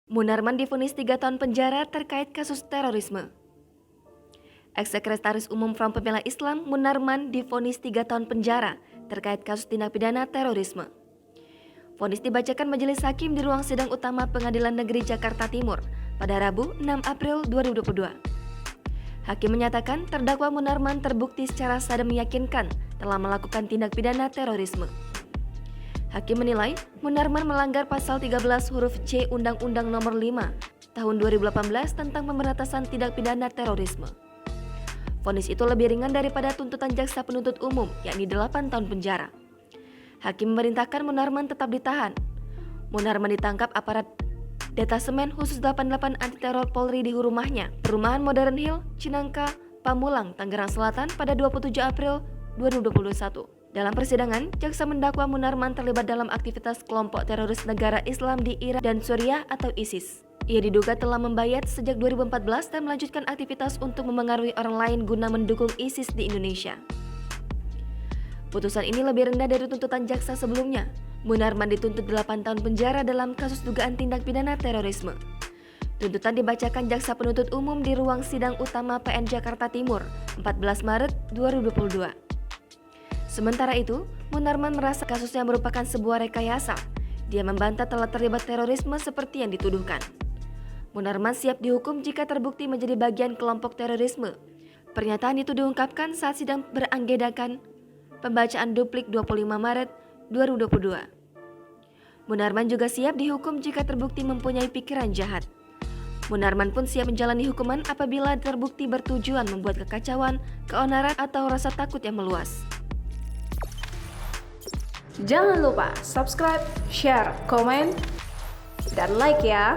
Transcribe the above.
Munarman divonis 3 tahun penjara terkait kasus terorisme. Ex-Sekretaris Umum Front Pembela Islam Munarman divonis 3 tahun penjara terkait kasus tindak pidana terorisme. Vonis dibacakan Majelis Hakim di ruang sidang utama Pengadilan Negeri Jakarta Timur pada Rabu 6 April 2022. Hakim menyatakan terdakwa Munarman terbukti secara sah dan meyakinkan telah melakukan tindak pidana terorisme. Hakim menilai Munarman melanggar pasal 13 huruf C Undang-Undang Nomor 5 Tahun 2018 tentang pemberantasan tindak pidana terorisme. Vonis itu lebih ringan daripada tuntutan jaksa penuntut umum, yakni 8 tahun penjara. Hakim memerintahkan Munarman tetap ditahan. Munarman ditangkap aparat Detasemen Khusus 88 Anti Teror Polri di rumahnya, Perumahan Modern Hill, Cinangka, Pamulang, Tangerang Selatan pada 27 April 2021. Dalam persidangan, jaksa mendakwa Munarman terlibat dalam aktivitas kelompok teroris negara Islam di Irak dan Suriah atau ISIS. Ia diduga telah membayat sejak 2014 dan melanjutkan aktivitas untuk memengaruhi orang lain guna mendukung ISIS di Indonesia. Putusan ini lebih rendah dari tuntutan jaksa sebelumnya. Munarman dituntut 8 tahun penjara dalam kasus dugaan tindak pidana terorisme. Tuntutan dibacakan jaksa penuntut umum di ruang sidang utama PN Jakarta Timur, 14 Maret 2022. Sementara itu, Munarman merasa kasusnya merupakan sebuah rekayasa. Dia membantah telah terlibat terorisme seperti yang dituduhkan. Munarman siap dihukum jika terbukti menjadi bagian kelompok terorisme. Pernyataan itu diungkapkan saat sidang beranggedakan pembacaan duplik 25 Maret 2022. Munarman juga siap dihukum jika terbukti mempunyai pikiran jahat. Munarman pun siap menjalani hukuman apabila terbukti bertujuan membuat kekacauan, keonaran, atau rasa takut yang meluas. Jangan lupa subscribe, share, komen, dan like ya.